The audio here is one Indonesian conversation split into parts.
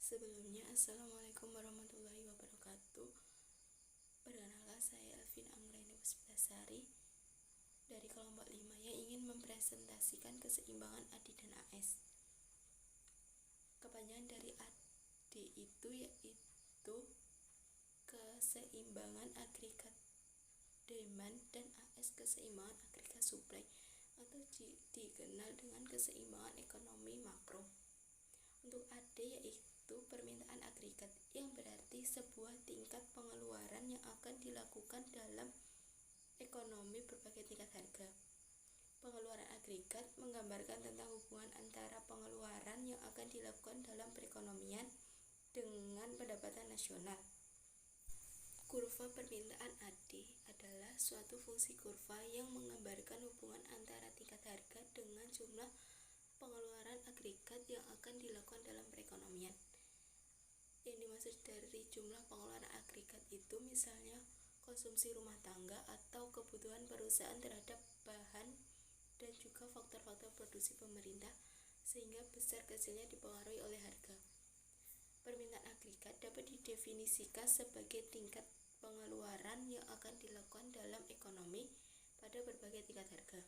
Sebelumnya, Assalamualaikum warahmatullahi wabarakatuh. Perkenalkan, saya Elvin Anggraini Puspitasari dari kelompok 5 yang ingin mempresentasikan keseimbangan AD dan AS. Kepanjangan dari AD itu yaitu keseimbangan agregat demand, dan AS keseimbangan agregat supply, atau dikenal dengan keseimbangan ekonomi makro. Untuk AD yaitu permintaan agregat, yang berarti sebuah tingkat pengeluaran yang akan dilakukan dalam ekonomi berbagai tingkat harga. Pengeluaran agregat menggambarkan tentang hubungan antara pengeluaran yang akan dilakukan dalam perekonomian dengan pendapatan nasional. Kurva permintaan AD adalah suatu fungsi kurva yang menggambarkan hubungan antara tingkat harga dengan jumlah pengeluaran agregat yang akan dilakukan dalam perekonomian. Yang dimaksud dari jumlah pengeluaran agregat itu misalnya konsumsi rumah tangga atau kebutuhan perusahaan terhadap bahan dan juga faktor-faktor produksi pemerintah, sehingga besar kecilnya dipengaruhi oleh harga. Permintaan agregat dapat didefinisikan sebagai tingkat pengeluaran yang akan dilakukan dalam ekonomi pada berbagai tingkat harga.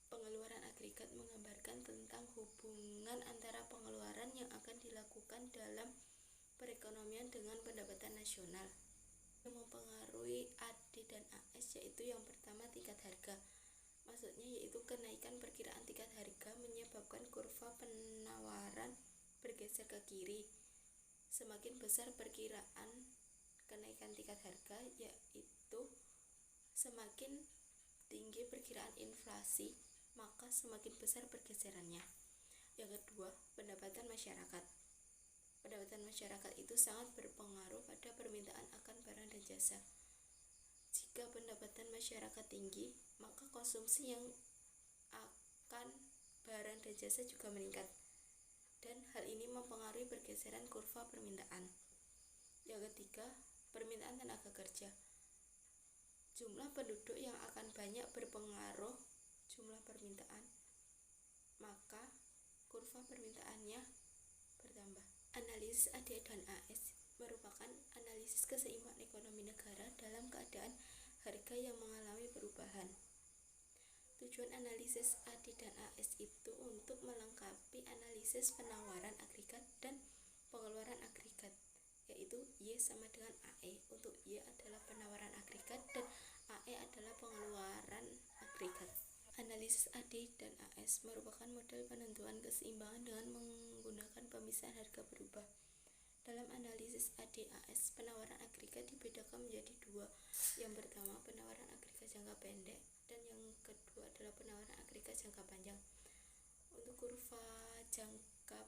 Pengeluaran agregat menggambarkan tentang hubungan antara pengeluaran yang akan dilakukan dalam perekonomian dengan pendapatan nasional. Yang mempengaruhi AD dan AS yaitu yang pertama tingkat harga. Maksudnya yaitu kenaikan perkiraan tingkat harga menyebabkan kurva penawaran bergeser ke kiri. Semakin besar perkiraan kenaikan tingkat harga, yaitu semakin tinggi perkiraan inflasi, maka semakin besar pergeserannya. Yang kedua, pendapatan masyarakat. Pendapatan masyarakat itu sangat berpengaruh pada permintaan akan barang dan jasa. Jika pendapatan masyarakat tinggi, maka konsumsi yang akan barang dan jasa juga meningkat, dan hal ini mempengaruhi pergeseran kurva permintaan. Yang ketiga, permintaan tenaga kerja. Jumlah penduduk yang akan banyak berpengaruh jumlah permintaan, maka kurva permintaannya bertambah. Analisis AD dan AS merupakan analisis keseimbangan ekonomi negara dalam keadaan harga yang mengalami perubahan. Tujuan analisis AD dan AS itu untuk melengkapi analisis penawaran agregat dan pengeluaran agregat, yaitu Y sama dengan AE. Untuk Y adalah penawaran agregat dan AE adalah pengeluaran agregat. Analisis AD dan AS merupakan model penentuan keseimbangan dengan menggunakan pemisahan harga berubah. Dalam analisis AD/AS, penawaran agregat dibedakan menjadi dua. Yang pertama, penawaran agregat jangka pendek, dan yang kedua adalah penawaran agregat jangka panjang. Untuk kurva jangka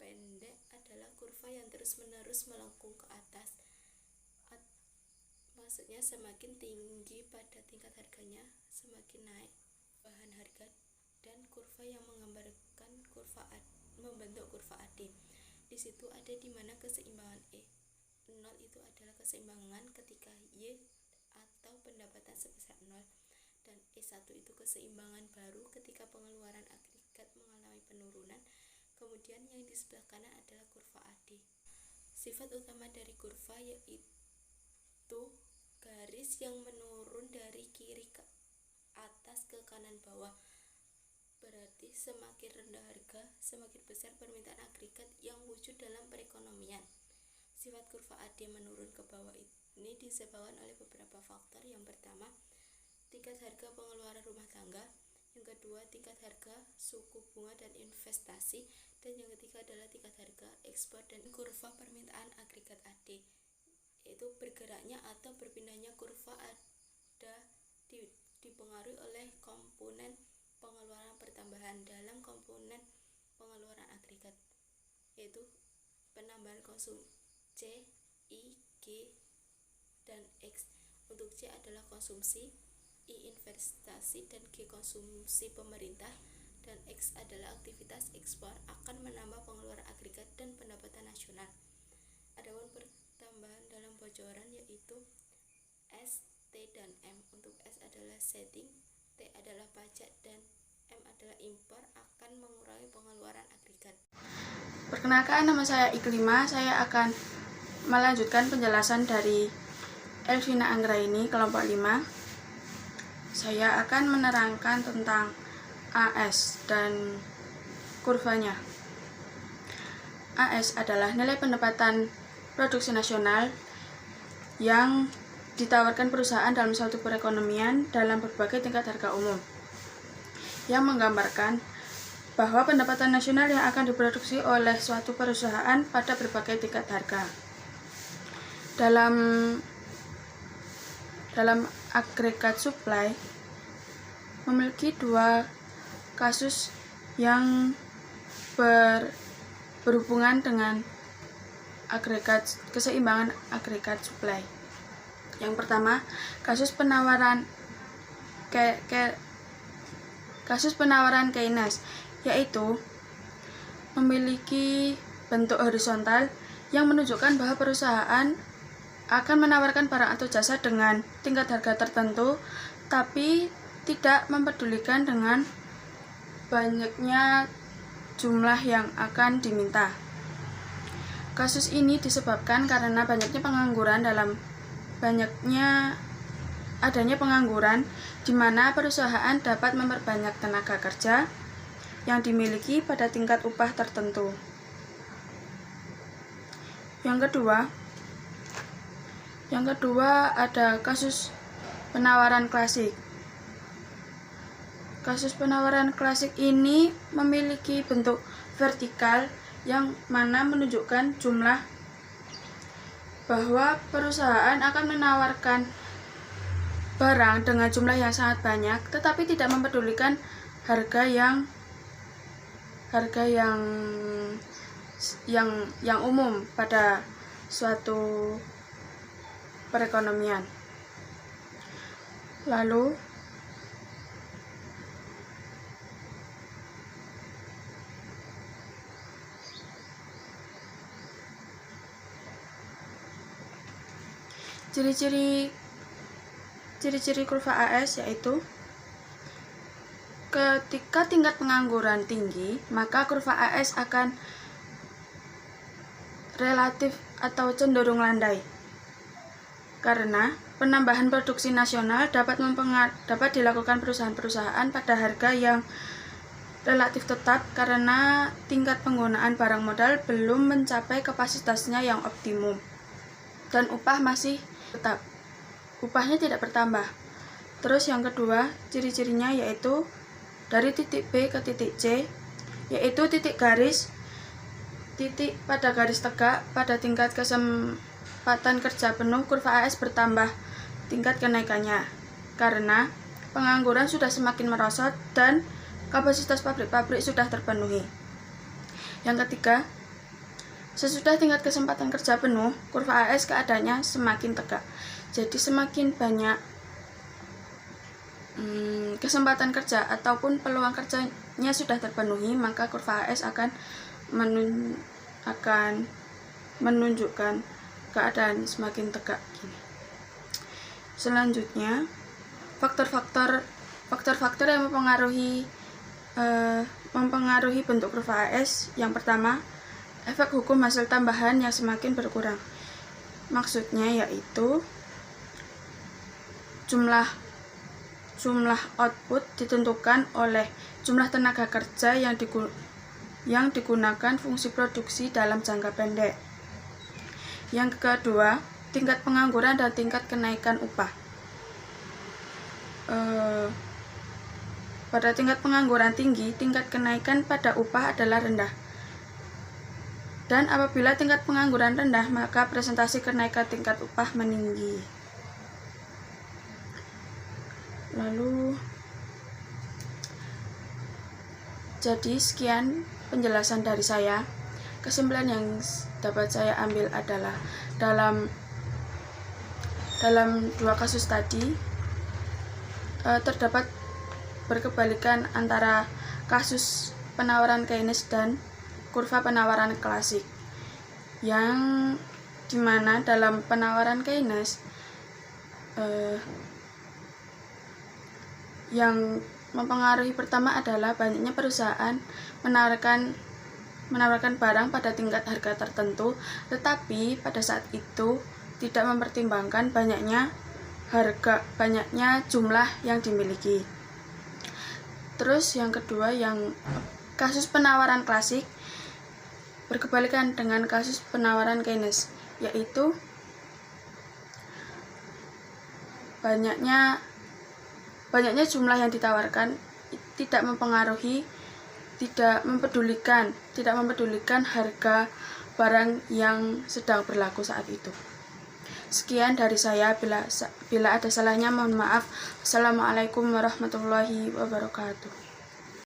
pendek adalah kurva yang terus-menerus melengkung ke atas. Maksudnya semakin tinggi pada tingkat harganya, semakin naik bahan harga, dan kurva yang menggambarkan membentuk kurva AD. Di situ ada di mana keseimbangan E0 itu adalah keseimbangan ketika Y atau pendapatan sebesar 0, dan E1 itu keseimbangan baru ketika pengeluaran agregat mengalami penurunan. Kemudian yang di sebelah kanan adalah kurva AD. Sifat utama dari kurva yaitu garis yang menurun dari kiri ke atas ke kanan bawah. Berarti semakin rendah harga, semakin besar permintaan agregat yang wujud dalam perekonomian. Sifat kurva AD menurun ke bawah ini disebabkan oleh beberapa faktor. Yang pertama, tingkat harga pengeluaran rumah tangga. Yang kedua, tingkat harga suku bunga dan investasi. Dan yang ketiga adalah tingkat harga ekspor. Dan kurva permintaan agregat AD, yaitu bergeraknya atau berpindahnya kurva ada dipengaruhi oleh komponen pengeluaran pertambahan dalam komponen pengeluaran agregat, yaitu penambahan konsumsi C, I, G, dan X. Untuk C adalah konsumsi, I investasi, dan G konsumsi pemerintah, dan X adalah aktivitas ekspor akan menambah pengeluaran agregat dan pendapatan nasional. Adapun pertambahan dalam bocoran yaitu S, T, dan M. Untuk S adalah setting, T adalah pajak, dan M adalah impor akan mengurangi pengeluaran agregat. Perkenalkan, nama saya Iklima. Saya akan melanjutkan penjelasan dari Elvina Anggraini, kelompok 5. Saya akan menerangkan tentang AS dan kurvanya. AS adalah nilai pendapatan produksi nasional yang ditawarkan perusahaan dalam suatu perekonomian dalam berbagai tingkat harga umum, yang menggambarkan bahwa pendapatan nasional yang akan diproduksi oleh suatu perusahaan pada berbagai tingkat harga. Dalam agregat supply memiliki dua kasus yang berhubungan dengan keseimbangan agregat supply. Yang pertama, kasus penawaran Keynes, yaitu memiliki bentuk horizontal yang menunjukkan bahwa perusahaan akan menawarkan barang atau jasa dengan tingkat harga tertentu, tapi tidak mempedulikan dengan banyaknya jumlah yang akan diminta. Kasus ini disebabkan karena adanya pengangguran di mana perusahaan dapat memperbanyak tenaga kerja yang dimiliki pada tingkat upah tertentu. Yang kedua ada kasus penawaran klasik. Kasus penawaran klasik ini memiliki bentuk vertikal yang mana menunjukkan jumlah bahwa perusahaan akan menawarkan barang dengan jumlah yang sangat banyak, tetapi tidak mempedulikan harga yang umum pada suatu perekonomian. Lalu ciri-ciri kurva AS yaitu ketika tingkat pengangguran tinggi, maka kurva AS akan relatif atau cenderung landai. Karena penambahan produksi nasional dapat dilakukan perusahaan-perusahaan pada harga yang relatif tetap karena tingkat penggunaan barang modal belum mencapai kapasitasnya yang optimum dan upah masih tetap. Upahnya tidak bertambah. Terus yang kedua, ciri-cirinya yaitu dari titik B ke titik C, yaitu titik pada garis tegak pada tingkat kesempatan kerja penuh, kurva AS bertambah tingkat kenaikannya karena pengangguran sudah semakin merosot dan kapasitas pabrik-pabrik sudah terpenuhi. Yang ketiga, sesudah tingkat kesempatan kerja penuh, kurva AS keadaannya semakin tegak. Jadi semakin banyak kesempatan kerja ataupun peluang kerjanya sudah terpenuhi, maka kurva AS akan menunjukkan keadaan semakin tegak gini. Selanjutnya, faktor-faktor yang mempengaruhi bentuk kurva AS. Yang pertama, efek hukum hasil tambahan yang semakin berkurang. Maksudnya yaitu jumlah output ditentukan oleh jumlah tenaga kerja yang digunakan fungsi produksi dalam jangka pendek. Yang kedua, tingkat pengangguran dan tingkat kenaikan upah. Pada tingkat pengangguran tinggi, tingkat kenaikan pada upah adalah rendah. Dan apabila tingkat pengangguran rendah, maka presentasi kenaikan tingkat upah meninggi. Lalu, jadi sekian penjelasan dari saya. Kesimpulan yang dapat saya ambil adalah dalam dua kasus tadi terdapat berkebalikan antara kasus penawaran Keynes dan kurva penawaran klasik, yang dimana dalam penawaran Keynes yang mempengaruhi pertama adalah banyaknya perusahaan menawarkan menawarkan barang pada tingkat harga tertentu, tetapi pada saat itu tidak mempertimbangkan banyaknya jumlah yang dimiliki. Terus yang kedua, yang kasus penawaran klasik berkebalikan dengan kasus penawaran Keynes, yaitu banyaknya jumlah yang ditawarkan tidak mempedulikan harga barang yang sedang berlaku saat itu. Sekian dari saya, bila ada salahnya mohon maaf. Assalamualaikum warahmatullahi wabarakatuh.